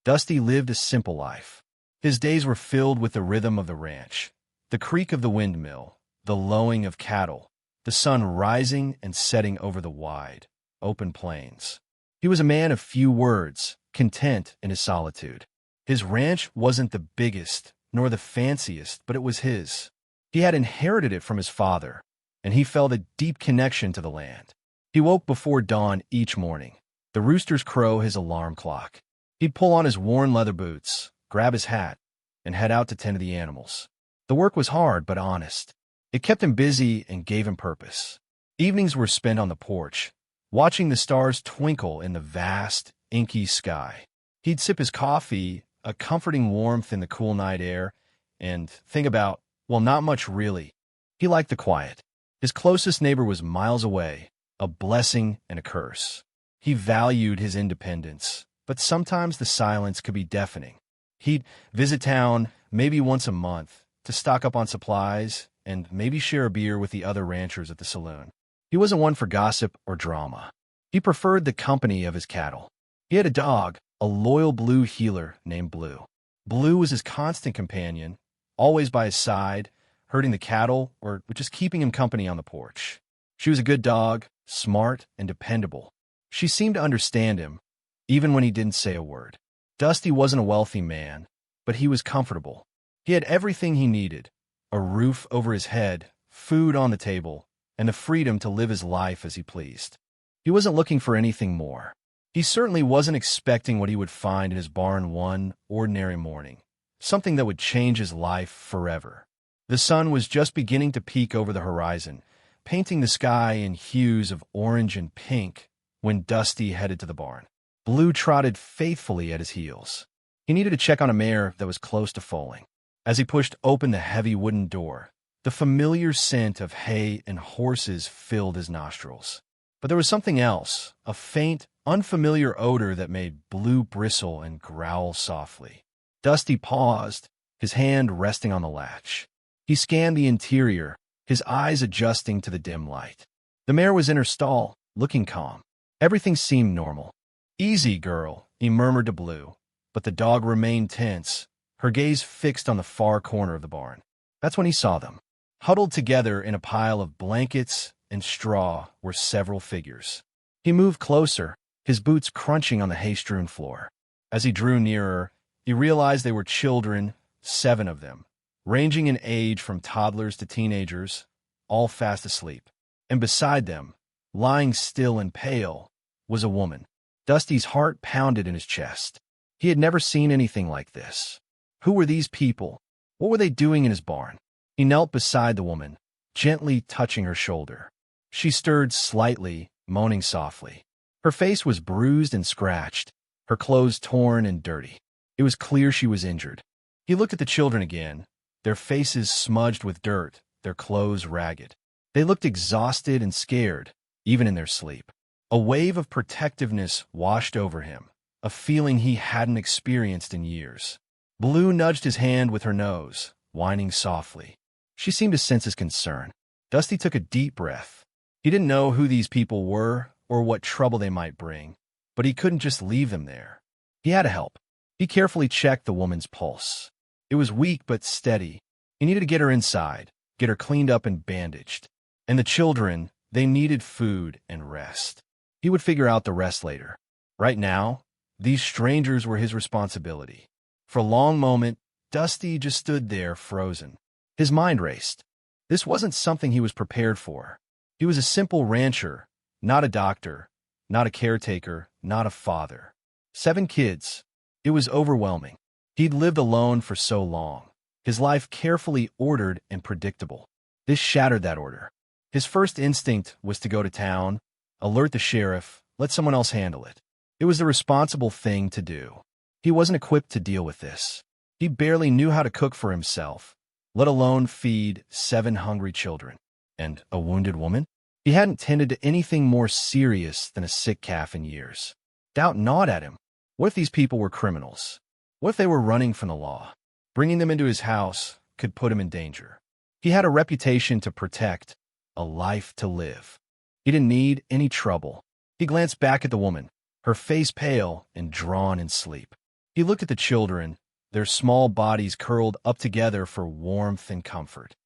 Dusty lived a simple life. His days were filled with the rhythm of the ranch, the creak of the windmill, the lowing of cattle, the sun rising and setting over the wide, open plains. He was a man of few words, content in his solitude. His ranch wasn't the biggest nor the fanciest, but it was his. He had inherited it from his father, and he felt a deep connection to the land. He woke before dawn each morning. The roosters crow his alarm clock. He'd pull on his worn leather boots, grab his hat, and head out to tend to the animals. The work was hard but honest. It kept him busy and gave him purpose. Evenings were spent on the porch, watching the stars twinkle in the vast, inky sky. He'd sip his coffee, a comforting warmth in the cool night air, and think about, well, not much really. He liked the quiet. His closest neighbor was miles away, a blessing and a curse. He valued his independence, but sometimes the silence could be deafening. He'd visit town maybe once a month to stock up on supplies and maybe share a beer with the other ranchers at the saloon. He wasn't one for gossip or drama. He preferred the company of his cattle. He had a dog, a loyal blue heeler named Blue. Blue was his constant companion, always by his side, herding the cattle or just keeping him company on the porch. She was a good dog, smart and dependable. She seemed to understand him, even when he didn't say a word. Dusty wasn't a wealthy man, but he was comfortable. He had everything he needed, a roof over his head, food on the table, and the freedom to live his life as he pleased. He wasn't looking for anything more. He certainly wasn't expecting what he would find in his barn one ordinary morning, something that would change his life forever. The sun was just beginning to peek over the horizon, painting the sky in hues of orange and pink when Dusty headed to the barn. Blue trotted faithfully at his heels. He needed to check on a mare that was close to foaling. As he pushed open the heavy wooden door, the familiar scent of hay and horses filled his nostrils. But there was something else, a faint, unfamiliar odor that made Blue bristle and growl softly. Dusty paused, his hand resting on the latch. He scanned the interior, his eyes adjusting to the dim light. The mare was in her stall, looking calm. Everything seemed normal. "Easy, girl," he murmured to Blue, but the dog remained tense, her gaze fixed on the far corner of the barn. That's when he saw them. Huddled together in a pile of blankets and straw were several figures. He moved closer, his boots crunching on the hay-strewn floor. As he drew nearer, he realized they were children, 7 of them, ranging in age from toddlers to teenagers, all fast asleep. And beside them, lying still and pale, was a woman. Dusty's heart pounded in his chest. He had never seen anything like this. Who were these people? What were they doing in his barn? He knelt beside the woman, gently touching her shoulder. She stirred slightly, moaning softly. Her face was bruised and scratched, her clothes torn and dirty. It was clear she was injured. He looked at the children again, their faces smudged with dirt, their clothes ragged. They looked exhausted and scared, even in their sleep. A wave of protectiveness washed over him, a feeling he hadn't experienced in years. Blue nudged his hand with her nose, whining softly. She seemed to sense his concern. Dusty took a deep breath. He didn't know who these people were or what trouble they might bring, but he couldn't just leave them there. He had to help. He carefully checked the woman's pulse. It was weak but steady. He needed to get her inside, get her cleaned up and bandaged. And the children, they needed food and rest. He would figure out the rest later. Right now, these strangers were his responsibility. For a long moment, Dusty just stood there frozen. His mind raced. This wasn't something he was prepared for. He was a simple rancher, not a doctor, not a caretaker, not a father. 7 kids. It was overwhelming. He'd lived alone for so long, his life carefully ordered and predictable. This shattered that order. His first instinct was to go to town, alert the sheriff, let someone else handle it. It was the responsible thing to do. He wasn't equipped to deal with this. He barely knew how to cook for himself, let alone feed 7 hungry children. And a wounded woman? He hadn't tended to anything more serious than a sick calf in years. Doubt gnawed at him. What if these people were criminals? What if they were running from the law? Bringing them into his house could put him in danger. He had a reputation to protect, a life to live. He didn't need any trouble. He glanced back at the woman, her face pale and drawn in sleep. He looked at the children, their small bodies curled up together for warmth and comfort.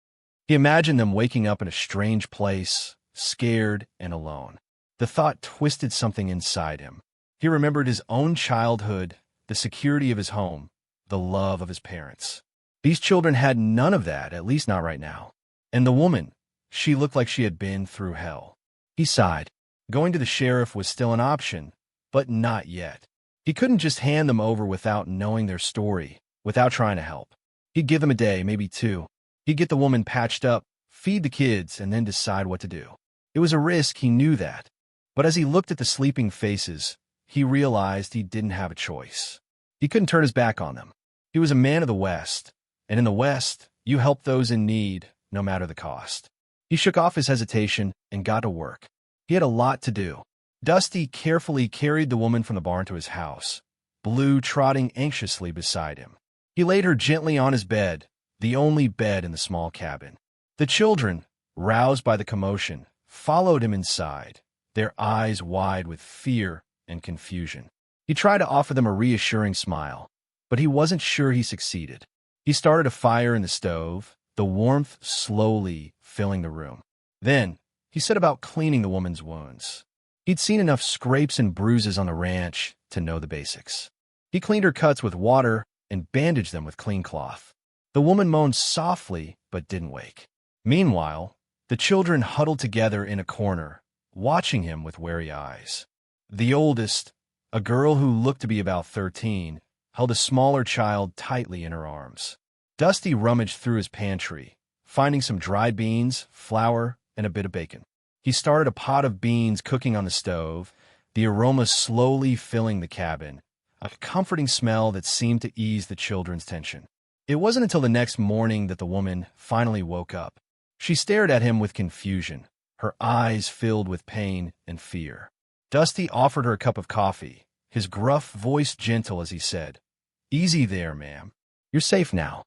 He imagined them waking up in a strange place, scared and alone. The thought twisted something inside him. He remembered his own childhood, the security of his home, the love of his parents. These children had none of that, at least not right now. And the woman, she looked like she had been through hell. He sighed. Going to the sheriff was still an option, but not yet. He couldn't just hand them over without knowing their story, without trying to help. He'd give them a day, maybe two. He'd get the woman patched up, feed the kids, and then decide what to do. It was a risk, he knew that. But as he looked at the sleeping faces, he realized he didn't have a choice. He couldn't turn his back on them. He was a man of the West, and in the West, you help those in need, no matter the cost. He shook off his hesitation and got to work. He had a lot to do. Dusty carefully carried the woman from the barn to his house, Blue trotting anxiously beside him. He laid her gently on his bed, the only bed in the small cabin. The children, roused by the commotion, followed him inside, their eyes wide with fear and confusion. He tried to offer them a reassuring smile, but he wasn't sure he succeeded. He started a fire in the stove, the warmth slowly filling the room. Then, he set about cleaning the woman's wounds. He'd seen enough scrapes and bruises on the ranch to know the basics. He cleaned her cuts with water and bandaged them with clean cloth. The woman moaned softly but didn't wake. Meanwhile, the children huddled together in a corner, watching him with wary eyes. The oldest, a girl who looked to be about 13, held a smaller child tightly in her arms. Dusty rummaged through his pantry, finding some dried beans, flour, and a bit of bacon. He started a pot of beans cooking on the stove, the aroma slowly filling the cabin, a comforting smell that seemed to ease the children's tension. It wasn't until the next morning that the woman finally woke up. She stared at him with confusion, her eyes filled with pain and fear. Dusty offered her a cup of coffee, his gruff voice gentle as he said, "Easy there, ma'am. You're safe now."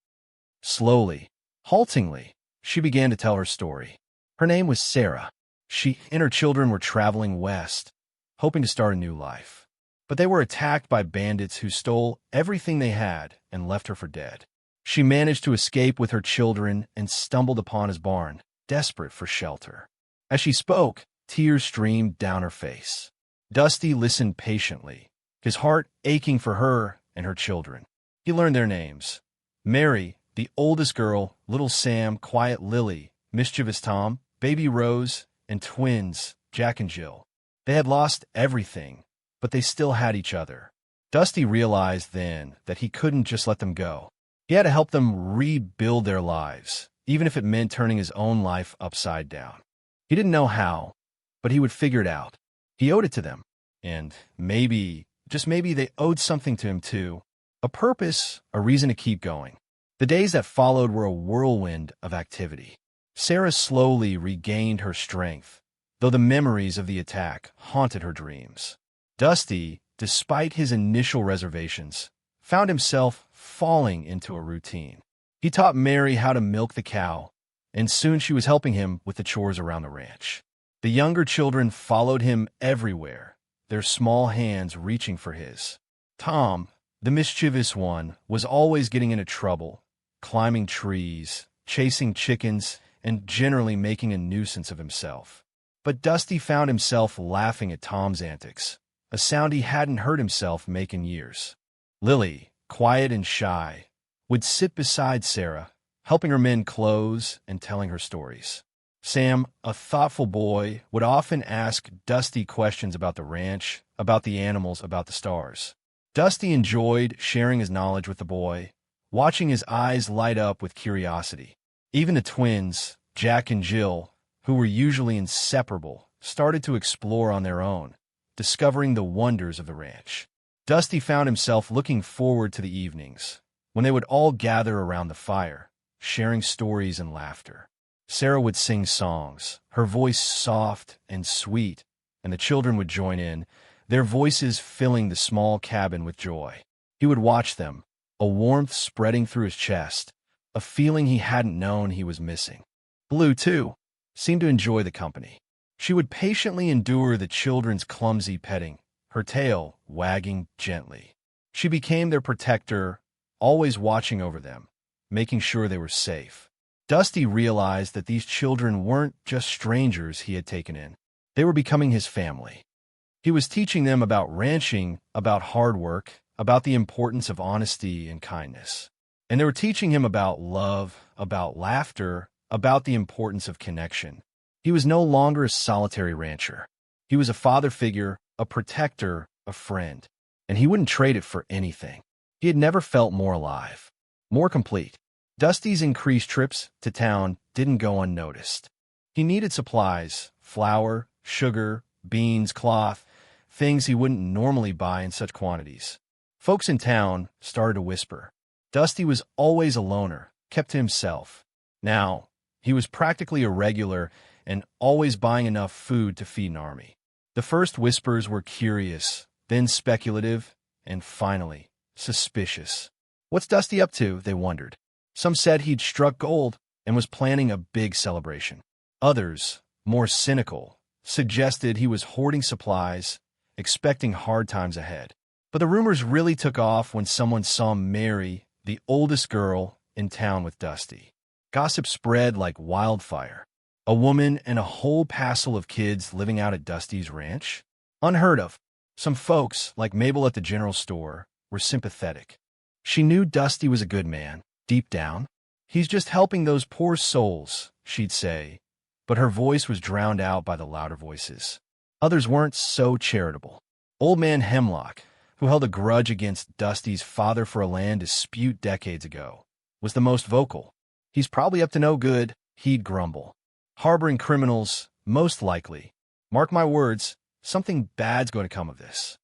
Slowly, haltingly, she began to tell her story. Her name was Sarah. She and her children were traveling west, hoping to start a new life. But they were attacked by bandits who stole everything they had and left her for dead. She managed to escape with her children and stumbled upon his barn, desperate for shelter. As she spoke, tears streamed down her face. Dusty listened patiently, his heart aching for her and her children. He learned their names. Mary, the oldest girl, little Sam, quiet Lily, mischievous Tom, baby Rose, and twins, Jack and Jill. They had lost everything, but they still had each other. Dusty realized then that he couldn't just let them go. He had to help them rebuild their lives, even if it meant turning his own life upside down. He didn't know how, but he would figure it out. He owed it to them. And maybe, just maybe, they owed something to him too. A purpose, a reason to keep going. The days that followed were a whirlwind of activity. Sarah slowly regained her strength, though the memories of the attack haunted her dreams. Dusty, despite his initial reservations, found himself falling into a routine. He taught Mary how to milk the cow, and soon she was helping him with the chores around the ranch. The younger children followed him everywhere, their small hands reaching for his. Tom, the mischievous one, was always getting into trouble, climbing trees, chasing chickens, and generally making a nuisance of himself. But Dusty found himself laughing at Tom's antics, a sound he hadn't heard himself make in years. Lily, quiet and shy, would sit beside Sarah, helping her mend clothes and telling her stories. Sam, a thoughtful boy, would often ask Dusty questions about the ranch, about the animals, about the stars. Dusty enjoyed sharing his knowledge with the boy, watching his eyes light up with curiosity. Even the twins, Jack and Jill, who were usually inseparable, started to explore on their own, discovering the wonders of the ranch. Dusty found himself looking forward to the evenings, when they would all gather around the fire, sharing stories and laughter. Sarah would sing songs, her voice soft and sweet, and the children would join in, their voices filling the small cabin with joy. He would watch them, a warmth spreading through his chest, a feeling he hadn't known he was missing. Blue, too, seemed to enjoy the company. She would patiently endure the children's clumsy petting, her tail wagging gently. She became their protector, always watching over them, making sure they were safe. Dusty realized that these children weren't just strangers he had taken in. They were becoming his family. He was teaching them about ranching, about hard work, about the importance of honesty and kindness. And they were teaching him about love, about laughter, about the importance of connection. He was no longer a solitary rancher. He was a father figure, a protector, a friend. And he wouldn't trade it for anything. He had never felt more alive, more complete. Dusty's increased trips to town didn't go unnoticed. He needed supplies, flour, sugar, beans, cloth, things he wouldn't normally buy in such quantities. Folks in town started to whisper. Dusty was always a loner, kept to himself. Now, he was practically a regular and always buying enough food to feed an army. The first whispers were curious, then speculative, and finally, suspicious. What's Dusty up to, they wondered. Some said he'd struck gold and was planning a big celebration. Others, more cynical, suggested he was hoarding supplies, expecting hard times ahead. But the rumors really took off when someone saw Mary, the oldest girl, in town with Dusty. Gossip spread like wildfire. A woman and a whole passel of kids living out at Dusty's ranch? Unheard of. Some folks, like Mabel at the general store, were sympathetic. She knew Dusty was a good man, deep down. He's just helping those poor souls, she'd say, but her voice was drowned out by the louder voices. Others weren't so charitable. Old Man Hemlock, who held a grudge against Dusty's father for a land dispute decades ago, was the most vocal. He's probably up to no good, he'd grumble. Harboring criminals, most likely. Mark my words, something bad's going to come of this.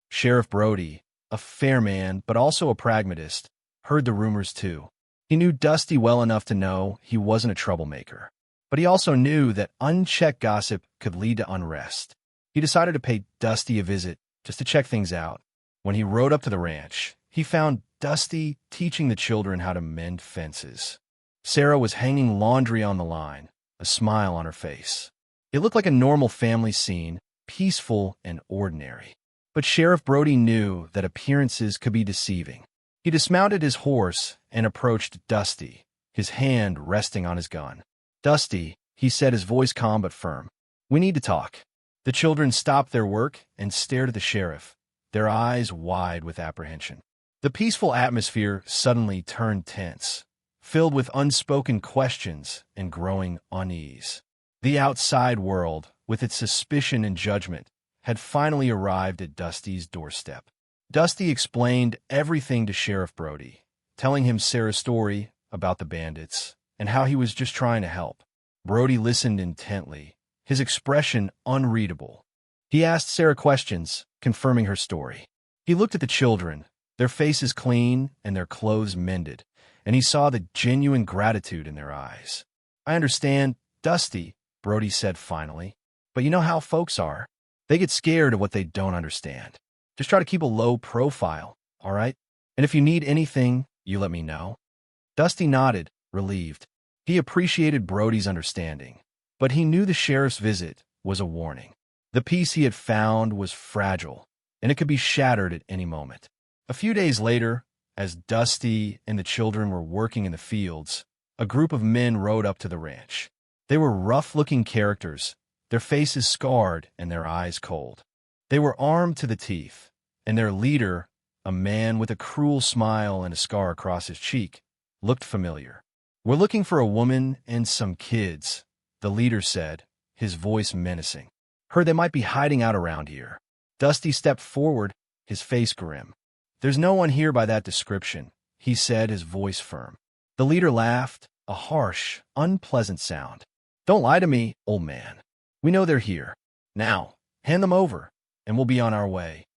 Sheriff Brody, a fair man but also a pragmatist, heard the rumors too. He knew Dusty well enough to know he wasn't a troublemaker. But he also knew that unchecked gossip could lead to unrest. He decided to pay Dusty a visit just to check things out. When he rode up to the ranch, he found Dusty teaching the children how to mend fences. Sarah was hanging laundry on the line, a smile on her face. It looked like a normal family scene, peaceful and ordinary. But Sheriff Brody knew that appearances could be deceiving. He dismounted his horse and approached Dusty, his hand resting on his gun. "Dusty," he said, his voice calm but firm. "We need to talk." The children stopped their work and stared at the sheriff, their eyes wide with apprehension. The peaceful atmosphere suddenly turned tense, filled with unspoken questions and growing unease. The outside world, with its suspicion and judgment, had finally arrived at Dusty's doorstep. Dusty explained everything to Sheriff Brody, telling him Sarah's story about the bandits and how he was just trying to help. Brody listened intently, his expression unreadable. He asked Sarah questions, confirming her story. He looked at the children, their faces clean and their clothes mended, and he saw the genuine gratitude in their eyes. "I understand, Dusty," Brody said finally, "but you know how folks are. They get scared of what they don't understand. Just try to keep a low profile, all right? And if you need anything, you let me know." Dusty nodded, relieved. He appreciated Brody's understanding, but he knew the sheriff's visit was a warning. The peace he had found was fragile, and it could be shattered at any moment. A few days later, as Dusty and the children were working in the fields, a group of men rode up to the ranch. They were rough-looking characters, their faces scarred and their eyes cold. They were armed to the teeth, and their leader, a man with a cruel smile and a scar across his cheek, looked familiar. "We're looking for a woman and some kids," the leader said, his voice menacing. "Heard they might be hiding out around here." Dusty stepped forward, his face grim. "There's no one here by that description," he said, his voice firm. The leader laughed, a harsh, unpleasant sound. "Don't lie to me, old man. We know they're here. Now, hand them over, and we'll be on our way."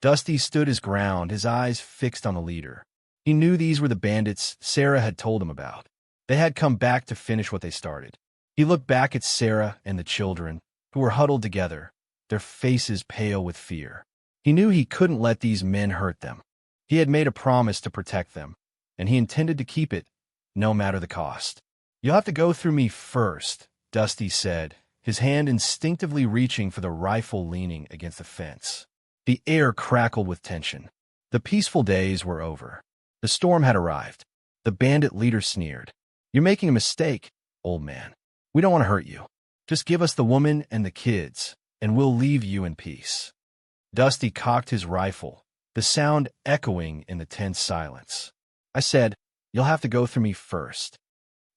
Dusty stood his ground, his eyes fixed on the leader. He knew these were the bandits Sarah had told him about. They had come back to finish what they started. He looked back at Sarah and the children, who were huddled together, their faces pale with fear. He knew he couldn't let these men hurt them. He had made a promise to protect them, and he intended to keep it, no matter the cost. "You'll have to go through me first," Dusty said, his hand instinctively reaching for the rifle leaning against the fence. The air crackled with tension. The peaceful days were over. The storm had arrived. The bandit leader sneered. "You're making a mistake, old man. We don't want to hurt you. Just give us the woman and the kids, and we'll leave you in peace." Dusty cocked his rifle, the sound echoing in the tense silence. "I said, you'll have to go through me first."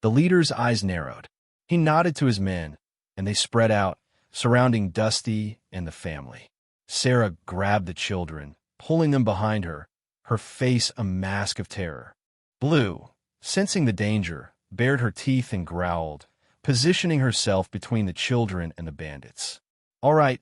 The leader's eyes narrowed. He nodded to his men, and they spread out, surrounding Dusty and the family. Sarah grabbed the children, pulling them behind her, her face a mask of terror. Blue, sensing the danger, bared her teeth and growled, positioning herself between the children and the bandits. "All right,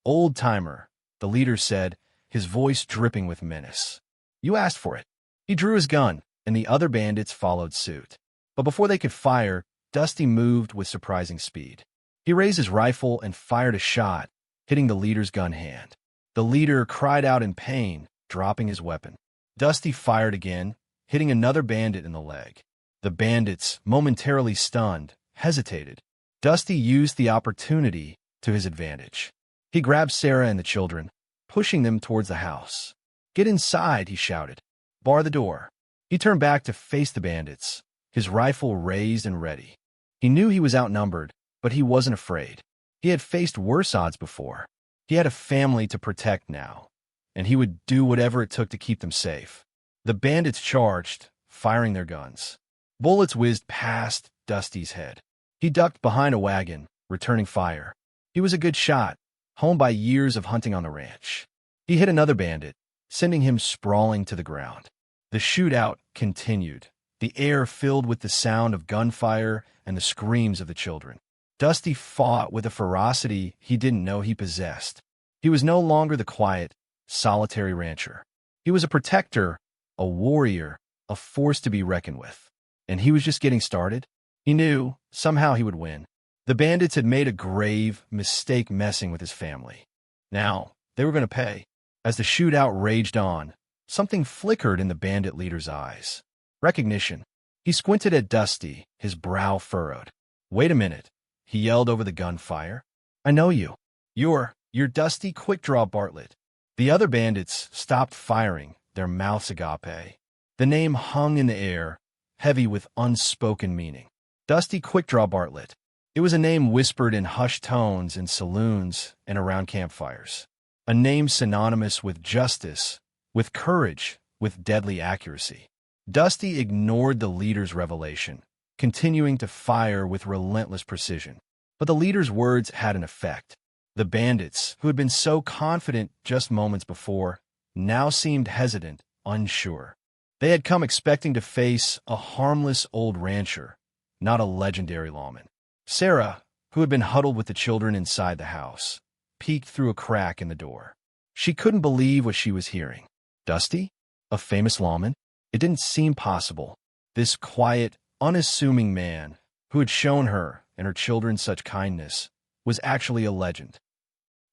old-timer," the leader said, his voice dripping with menace. "You asked for it." He drew his gun, and the other bandits followed suit. But before they could fire, Dusty moved with surprising speed. He raised his rifle and fired a shot, hitting the leader's gun hand. The leader cried out in pain, dropping his weapon. Dusty fired again, hitting another bandit in the leg. The bandits, momentarily stunned, hesitated. Dusty used the opportunity to his advantage. He grabbed Sarah and the children, pushing them towards the house. "Get inside," he shouted. "Bar the door." He turned back to face the bandits, his rifle raised and ready. He knew he was outnumbered, but he wasn't afraid. He had faced worse odds before. He had a family to protect now, and he would do whatever it took to keep them safe. The bandits charged, firing their guns. Bullets whizzed past Dusty's head. He ducked behind a wagon, returning fire. He was a good shot, honed by years of hunting on the ranch. He hit another bandit, sending him sprawling to the ground. The shootout continued, the air filled with the sound of gunfire and the screams of the children. Dusty fought with a ferocity he didn't know he possessed. He was no longer the quiet, solitary rancher. He was a protector, a warrior, a force to be reckoned with. And he was just getting started. He knew somehow he would win. The bandits had made a grave mistake messing with his family. Now, they were going to pay. As the shootout raged on, something flickered in the bandit leader's eyes. Recognition. He squinted at Dusty, his brow furrowed. "Wait a minute," he yelled over the gunfire. "I know you. You're Dusty Quickdraw Bartlett." The other bandits stopped firing, their mouths agape. The name hung in the air, heavy with unspoken meaning. Dusty Quickdraw Bartlett. It was a name whispered in hushed tones in saloons and around campfires. A name synonymous with justice, with courage, with deadly accuracy. Dusty ignored the leader's revelation, continuing to fire with relentless precision. But the leader's words had an effect. The bandits, who had been so confident just moments before, now seemed hesitant, unsure. They had come expecting to face a harmless old rancher, not a legendary lawman. Sarah, who had been huddled with the children inside the house, peeked through a crack in the door. She couldn't believe what she was hearing. Dusty? A famous lawman? It didn't seem possible. This quiet, unassuming man, who had shown her and her children such kindness, was actually a legend.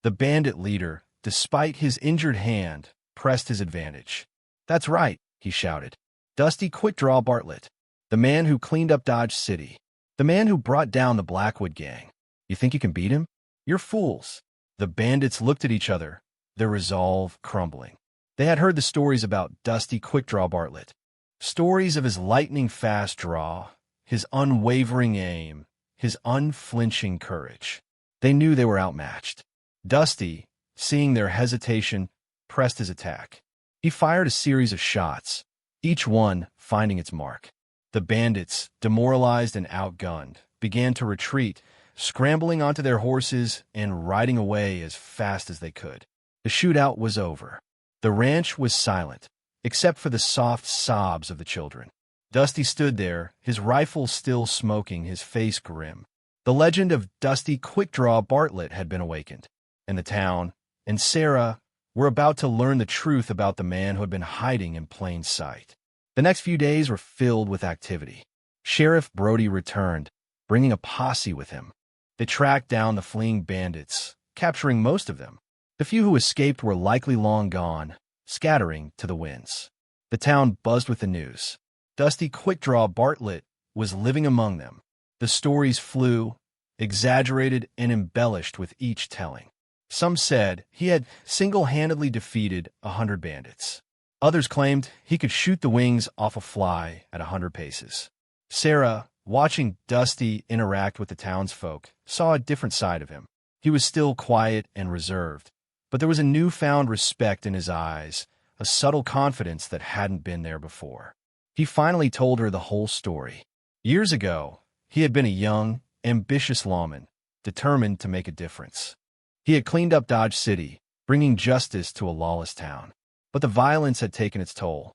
The bandit leader, despite his injured hand, pressed his advantage. "That's right," he shouted. "Dusty Quickdraw Bartlett, the man who cleaned up Dodge City, the man who brought down the Blackwood gang. You think you can beat him? You're fools." The bandits looked at each other, their resolve crumbling. They had heard the stories about Dusty Quickdraw Bartlett, stories of his lightning-fast draw, his unwavering aim, his unflinching courage. They knew they were outmatched. Dusty, seeing their hesitation, pressed his attack. He fired a series of shots, each one finding its mark. The bandits, demoralized and outgunned, began to retreat, scrambling onto their horses and riding away as fast as they could. The shootout was over. The ranch was silent, except for the soft sobs of the children. Dusty stood there, his rifle still smoking, his face grim. The legend of Dusty Quickdraw Bartlett had been awakened, and the town and Sarah were about to learn the truth about the man who had been hiding in plain sight. The next few days were filled with activity. Sheriff Brody returned, bringing a posse with him. They tracked down the fleeing bandits, capturing most of them. The few who escaped were likely long gone, scattering to the winds. The town buzzed with the news. Dusty Quickdraw Bartlett was living among them. The stories flew, exaggerated and embellished with each telling. Some said he had single-handedly defeated 100 bandits. Others claimed he could shoot the wings off a fly at 100 paces. Sarah, watching Dusty interact with the townsfolk, saw a different side of him. He was still quiet and reserved, but there was a newfound respect in his eyes, a subtle confidence that hadn't been there before. He finally told her the whole story. Years ago, he had been a young, ambitious lawman, determined to make a difference. He had cleaned up Dodge City, bringing justice to a lawless town. But the violence had taken its toll.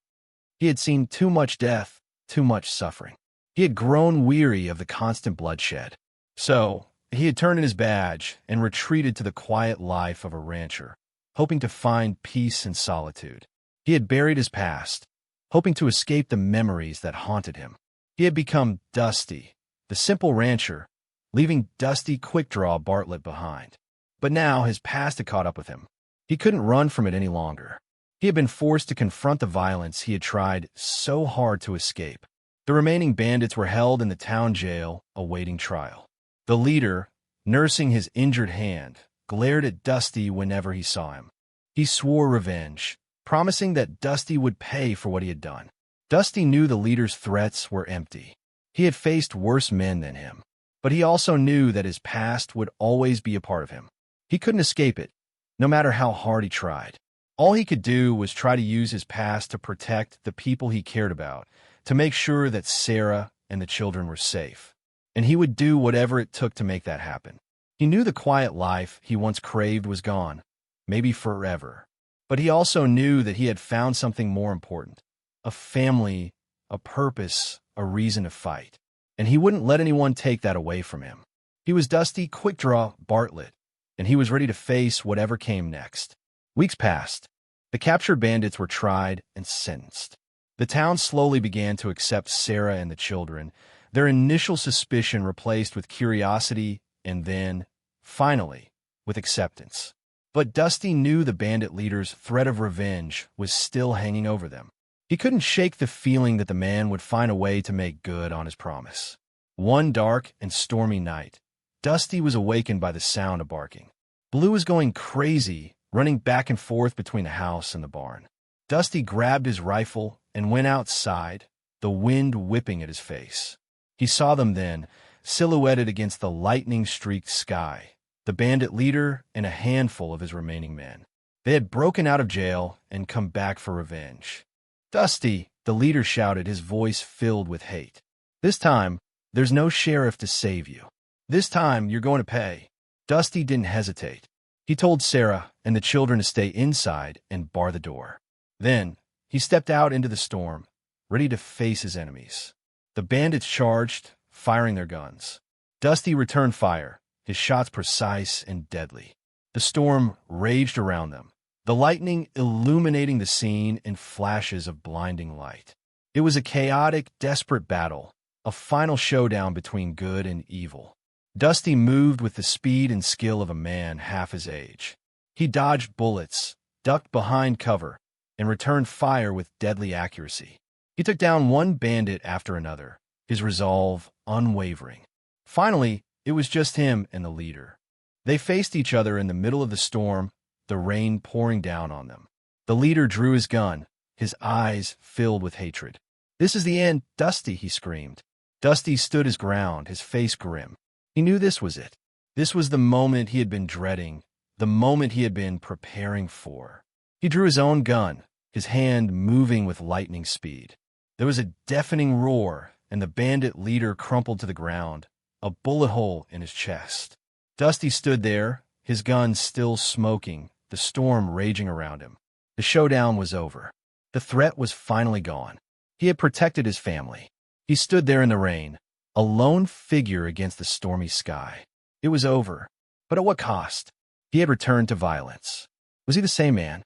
He had seen too much death, too much suffering. He had grown weary of the constant bloodshed. So, he had turned in his badge and retreated to the quiet life of a rancher, hoping to find peace and solitude. He had buried his past, hoping to escape the memories that haunted him. He had become Dusty, the simple rancher, leaving Dusty Quickdraw Bartlett behind. But now his past had caught up with him. He couldn't run from it any longer. He had been forced to confront the violence he had tried so hard to escape. The remaining bandits were held in the town jail, awaiting trial. The leader, nursing his injured hand, glared at Dusty whenever he saw him. He swore revenge, promising that Dusty would pay for what he had done. Dusty knew the leader's threats were empty. He had faced worse men than him, but he also knew that his past would always be a part of him. He couldn't escape it, no matter how hard he tried. All he could do was try to use his past to protect the people he cared about, to make sure that Sarah and the children were safe. And he would do whatever it took to make that happen. He knew the quiet life he once craved was gone, maybe forever. But he also knew that he had found something more important, a family, a purpose, a reason to fight. And he wouldn't let anyone take that away from him. He was Dusty Quickdraw Bartlett, and he was ready to face whatever came next. Weeks passed. The captured bandits were tried and sentenced. The town slowly began to accept Sarah and the children, their initial suspicion replaced with curiosity and then, finally, with acceptance. But Dusty knew the bandit leader's threat of revenge was still hanging over them. He couldn't shake the feeling that the man would find a way to make good on his promise. One dark and stormy night, Dusty was awakened by the sound of barking. Blue was going crazy, running back and forth between the house and the barn. Dusty grabbed his rifle and went outside, the wind whipping at his face. He saw them then, silhouetted against the lightning-streaked sky, the bandit leader and a handful of his remaining men. They had broken out of jail and come back for revenge. "Dusty," the leader shouted, his voice filled with hate. "This time, there's no sheriff to save you. This time, you're going to pay." Dusty didn't hesitate. He told Sarah and the children to stay inside and bar the door. Then, he stepped out into the storm, ready to face his enemies. The bandits charged, firing their guns. Dusty returned fire, his shots precise and deadly. The storm raged around them, the lightning illuminating the scene in flashes of blinding light. It was a chaotic, desperate battle, a final showdown between good and evil. Dusty moved with the speed and skill of a man half his age. He dodged bullets, ducked behind cover, and returned fire with deadly accuracy. He took down one bandit after another, his resolve unwavering. Finally, it was just him and the leader. They faced each other in the middle of the storm, the rain pouring down on them. The leader drew his gun, his eyes filled with hatred. "This is the end, Dusty," he screamed. Dusty stood his ground, his face grim. He knew this was it. This was the moment he had been dreading, the moment he had been preparing for. He drew his own gun, his hand moving with lightning speed. There was a deafening roar, and the bandit leader crumpled to the ground, a bullet hole in his chest. Dusty stood there, his gun still smoking, the storm raging around him. The showdown was over. The threat was finally gone. He had protected his family. He stood there in the rain, a lone figure against the stormy sky. It was over. But at what cost? He had returned to violence. Was he the same man?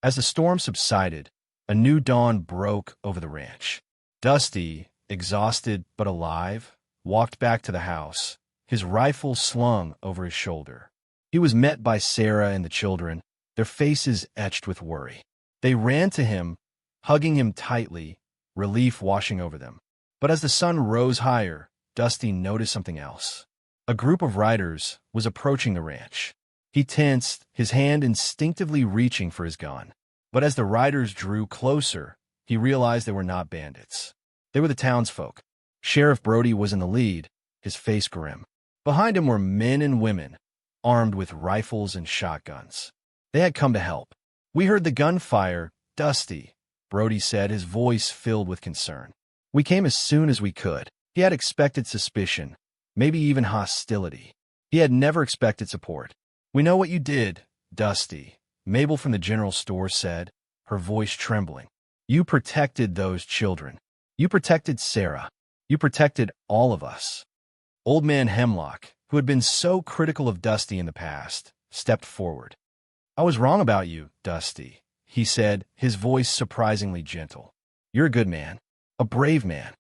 As the storm subsided, a new dawn broke over the ranch. Dusty, exhausted but alive, walked back to the house, his rifle slung over his shoulder. He was met by Sarah and the children, their faces etched with worry. They ran to him, hugging him tightly, relief washing over them. But as the sun rose higher, Dusty noticed something else. A group of riders was approaching the ranch. He tensed, his hand instinctively reaching for his gun. But as the riders drew closer, he realized they were not bandits. They were the townsfolk. Sheriff Brody was in the lead, his face grim. Behind him were men and women, armed with rifles and shotguns. They had come to help. "We heard the gunfire, Dusty," Brody said, his voice filled with concern. "We came as soon as we could." He had expected suspicion, maybe even hostility. He had never expected support. "We know what you did, Dusty," Mabel from the general store said, her voice trembling. "You protected those children. You protected Sarah. You protected all of us." Old Man Hemlock, who had been so critical of Dusty in the past, stepped forward. "I was wrong about you, Dusty," he said, his voice surprisingly gentle. "You're a good man, a brave man."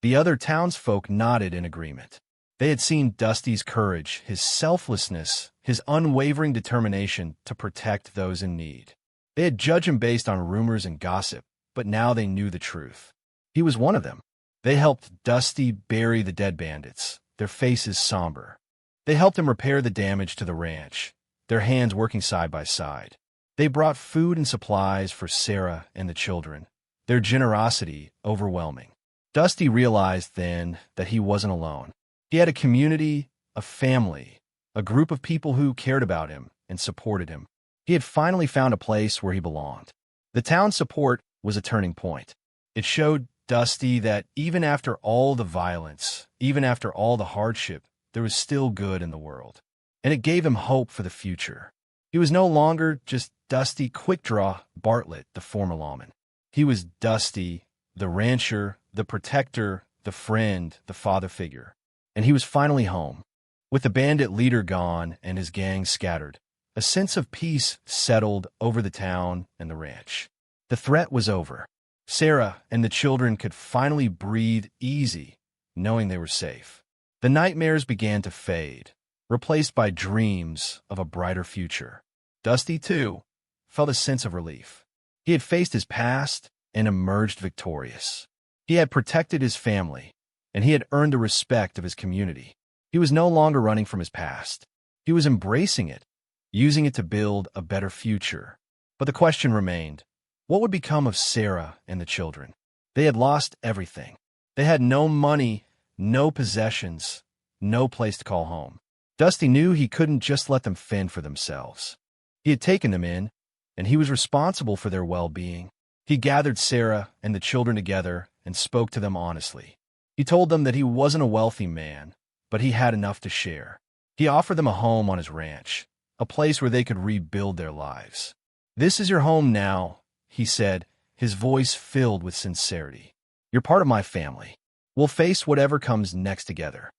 The other townsfolk nodded in agreement. They had seen Dusty's courage, his selflessness, his unwavering determination to protect those in need. They had judged him based on rumors and gossip, but now they knew the truth. He was one of them. They helped Dusty bury the dead bandits, their faces somber. They helped him repair the damage to the ranch, their hands working side by side. They brought food and supplies for Sarah and the children, their generosity overwhelming. Dusty realized then that he wasn't alone. He had a community, a family, a group of people who cared about him and supported him. He had finally found a place where he belonged. The town's support was a turning point. It showed Dusty that even after all the violence, even after all the hardship, there was still good in the world. And it gave him hope for the future. He was no longer just Dusty Quickdraw Bartlett, the former lawman. He was Dusty, the rancher, the protector, the friend, the father figure. And he was finally home. With the bandit leader gone and his gang scattered, a sense of peace settled over the town and the ranch. The threat was over. Sarah and the children could finally breathe easy, knowing they were safe. The nightmares began to fade, replaced by dreams of a brighter future. Dusty, too, felt a sense of relief. He had faced his past and emerged victorious. He had protected his family, and he had earned the respect of his community. He was no longer running from his past. He was embracing it, using it to build a better future. But the question remained, what would become of Sarah and the children? They had lost everything. They had no money, no possessions, no place to call home. Dusty knew he couldn't just let them fend for themselves. He had taken them in, and he was responsible for their well-being. He gathered Sarah and the children together and spoke to them honestly. He told them that he wasn't a wealthy man, but he had enough to share. He offered them a home on his ranch, a place where they could rebuild their lives. "This is your home now," he said, his voice filled with sincerity. "You're part of my family. We'll face whatever comes next together."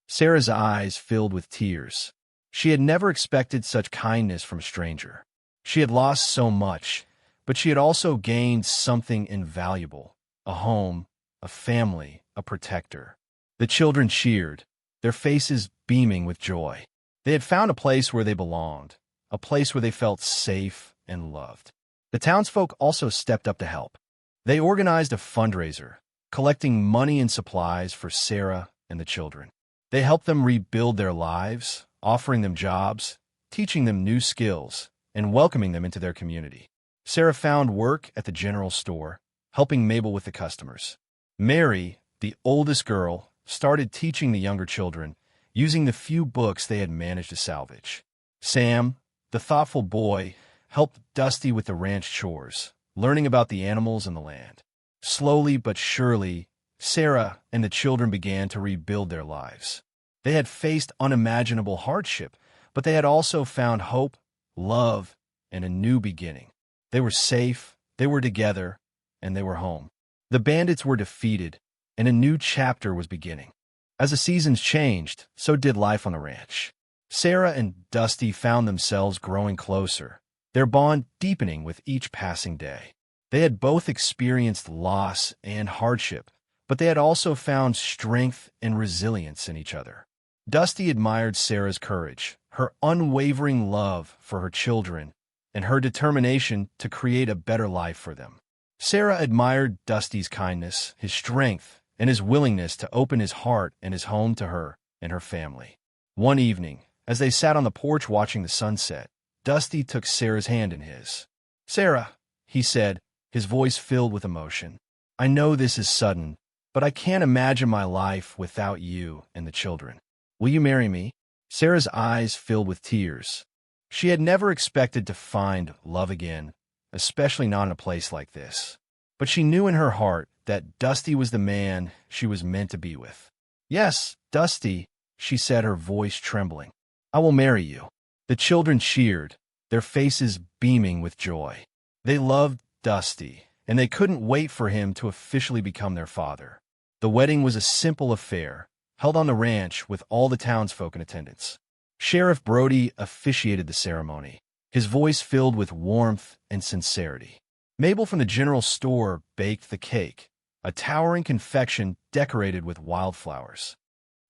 Sarah's eyes filled with tears. She had never expected such kindness from a stranger. She had lost so much, but she had also gained something invaluable: a home, a family, a protector. The children cheered, their faces beaming with joy. They had found a place where they belonged, a place where they felt safe and loved. The townsfolk also stepped up to help. They organized a fundraiser, collecting money and supplies for Sarah and the children. They helped them rebuild their lives, offering them jobs, teaching them new skills, and welcoming them into their community. Sarah found work at the general store, helping Mabel with the customers. Mary, the oldest girl, started teaching the younger children, using the few books they had managed to salvage. Sam, the thoughtful boy, helped Dusty with the ranch chores, learning about the animals and the land. Slowly but surely, Sarah and the children began to rebuild their lives. They had faced unimaginable hardship, but they had also found hope, love, and a new beginning. They were safe, they were together, and they were home. The bandits were defeated, and a new chapter was beginning. As the seasons changed, so did life on the ranch. Sarah and Dusty found themselves growing closer, their bond deepening with each passing day. They had both experienced loss and hardship, but they had also found strength and resilience in each other. Dusty admired Sarah's courage, her unwavering love for her children, and her determination to create a better life for them. Sarah admired Dusty's kindness, his strength, and his willingness to open his heart and his home to her and her family. One evening, as they sat on the porch watching the sunset, Dusty took Sarah's hand in his. "Sarah," he said, his voice filled with emotion. "I know this is sudden, but I can't imagine my life without you and the children. Will you marry me?" Sarah's eyes filled with tears. She had never expected to find love again, especially not in a place like this. But she knew in her heart that Dusty was the man she was meant to be with. "Yes, Dusty," she said, her voice trembling. "I will marry you." The children cheered, their faces beaming with joy. They loved Dusty, and they couldn't wait for him to officially become their father. The wedding was a simple affair, held on the ranch with all the townsfolk in attendance. Sheriff Brody officiated the ceremony, his voice filled with warmth and sincerity. Mabel from the general store baked the cake, a towering confection decorated with wildflowers.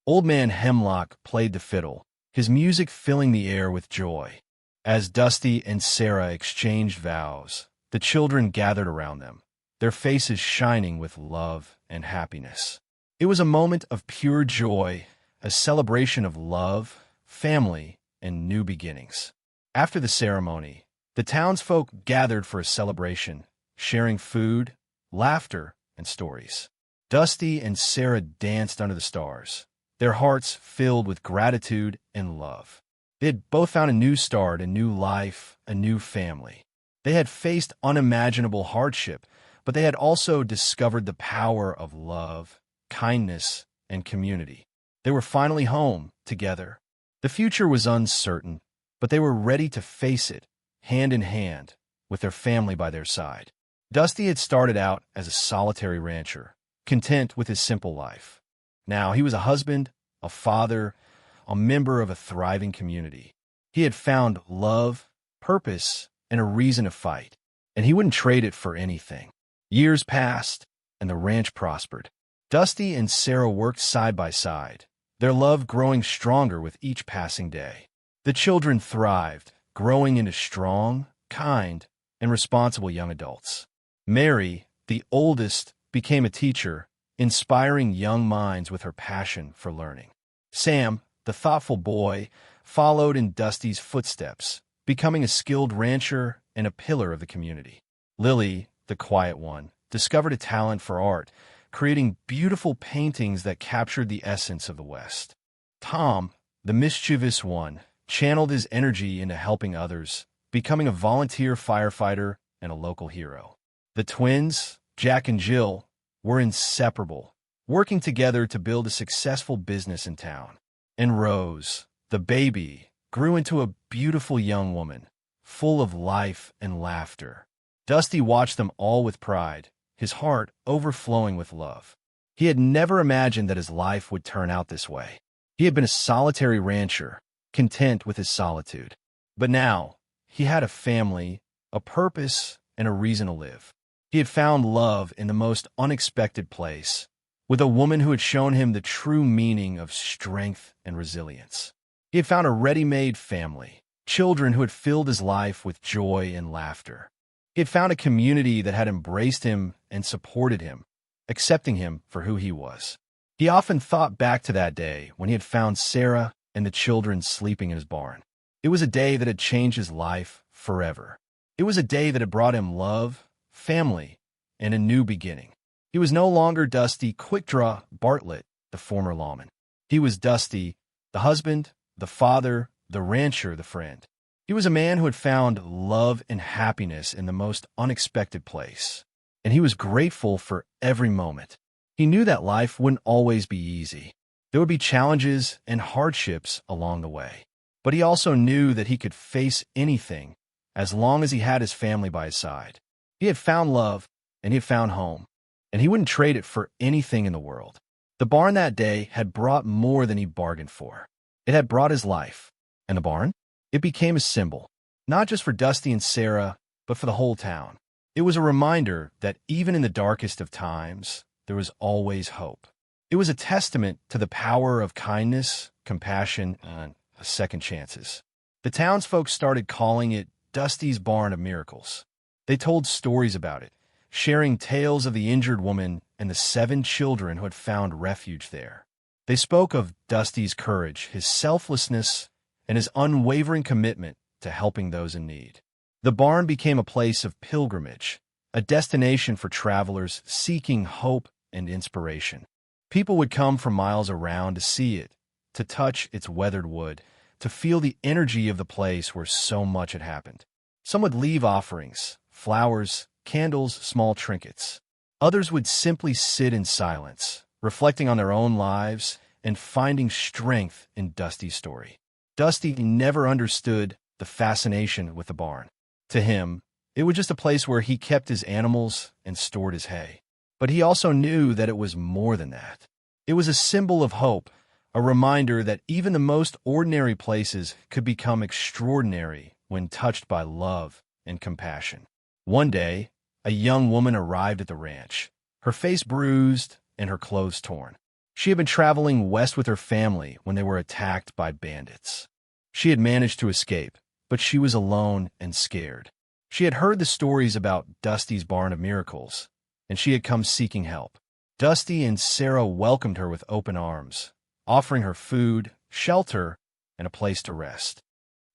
Old Man Hemlock played the fiddle, his music filling the air with joy. As Dusty and Sarah exchanged vows, the children gathered around them, their faces shining with love and happiness. It was a moment of pure joy, a celebration of love, family, and new beginnings. After the ceremony, the townsfolk gathered for a celebration, sharing food, laughter, and stories. Dusty and Sarah danced under the stars, their hearts filled with gratitude and love. They had both found a new start, a new life, a new family. They had faced unimaginable hardship, but they had also discovered the power of love, kindness, and community. They were finally home, together. The future was uncertain, but they were ready to face it, hand in hand, with their family by their side. Dusty had started out as a solitary rancher, content with his simple life. Now he was a husband, a father, a member of a thriving community. He had found love, purpose, and a reason to fight, and he wouldn't trade it for anything. Years passed, and the ranch prospered. Dusty and Sarah worked side by side, their love growing stronger with each passing day. The children thrived, growing into strong, kind, and responsible young adults. Mary, the oldest, became a teacher, inspiring young minds with her passion for learning. Sam, the thoughtful boy, followed in Dusty's footsteps, becoming a skilled rancher and a pillar of the community. Lily, the quiet one, discovered a talent for art, creating beautiful paintings that captured the essence of the West. Tom, the mischievous one, channeled his energy into helping others, becoming a volunteer firefighter and a local hero. The twins, Jack and Jill, were inseparable, working together to build a successful business in town. And Rose, the baby, grew into a beautiful young woman, full of life and laughter. Dusty watched them all with pride, his heart overflowing with love. He had never imagined that his life would turn out this way. He had been a solitary rancher, content with his solitude. But now, he had a family, a purpose, and a reason to live. He had found love in the most unexpected place, with a woman who had shown him the true meaning of strength and resilience. He had found a ready-made family, children who had filled his life with joy and laughter. He had found a community that had embraced him and supported him, accepting him for who he was. He often thought back to that day when he had found Sarah and the children sleeping in his barn. It was a day that had changed his life forever. It was a day that had brought him love, family, and a new beginning. He was no longer Dusty Quickdraw Bartlett, the former lawman. He was Dusty, the husband, the father, the rancher, the friend. He was a man who had found love and happiness in the most unexpected place, and he was grateful for every moment. He knew that life wouldn't always be easy. There would be challenges and hardships along the way, but he also knew that he could face anything as long as he had his family by his side. He had found love, and he had found home, and he wouldn't trade it for anything in the world. The barn that day had brought more than he bargained for. It had brought his life, and the barn? It became a symbol, not just for Dusty and Sarah, but for the whole town. It was a reminder that even in the darkest of times, there was always hope. It was a testament to the power of kindness, compassion, and second chances. The townsfolk started calling it Dusty's Barn of Miracles. They told stories about it, sharing tales of the injured woman and the 7 children who had found refuge there. They spoke of Dusty's courage, his selflessness, and his unwavering commitment to helping those in need. The barn became a place of pilgrimage, a destination for travelers seeking hope and inspiration. People would come from miles around to see it, to touch its weathered wood, to feel the energy of the place where so much had happened. Some would leave offerings, flowers, candles, small trinkets. Others would simply sit in silence, reflecting on their own lives and finding strength in Dusty's story. Dusty never understood the fascination with the barn. To him, it was just a place where he kept his animals and stored his hay. But he also knew that it was more than that. It was a symbol of hope, a reminder that even the most ordinary places could become extraordinary when touched by love and compassion. One day, a young woman arrived at the ranch, her face bruised and her clothes torn. She had been traveling west with her family when they were attacked by bandits. She had managed to escape, but she was alone and scared. She had heard the stories about Dusty's Barn of Miracles, and she had come seeking help. Dusty and Sarah welcomed her with open arms, offering her food, shelter, and a place to rest.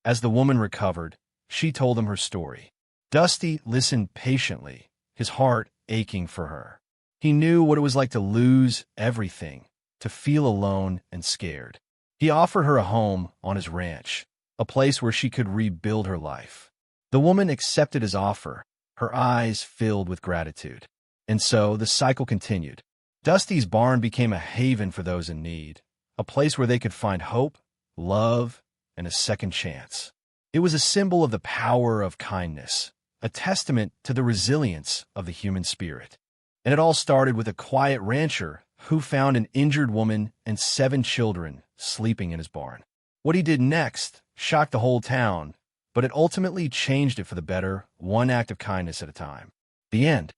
As the woman recovered, she told them her story. Dusty listened patiently, his heart aching for her. He knew what it was like to lose everything, to feel alone and scared. He offered her a home on his ranch, a place where she could rebuild her life. The woman accepted his offer, her eyes filled with gratitude. And so the cycle continued. Dusty's barn became a haven for those in need, a place where they could find hope, love, and a second chance. It was a symbol of the power of kindness, a testament to the resilience of the human spirit. And it all started with a quiet rancher who found an injured woman and 7 children sleeping in his barn. What he did next shocked the whole town, but it ultimately changed it for the better, one act of kindness at a time. The end.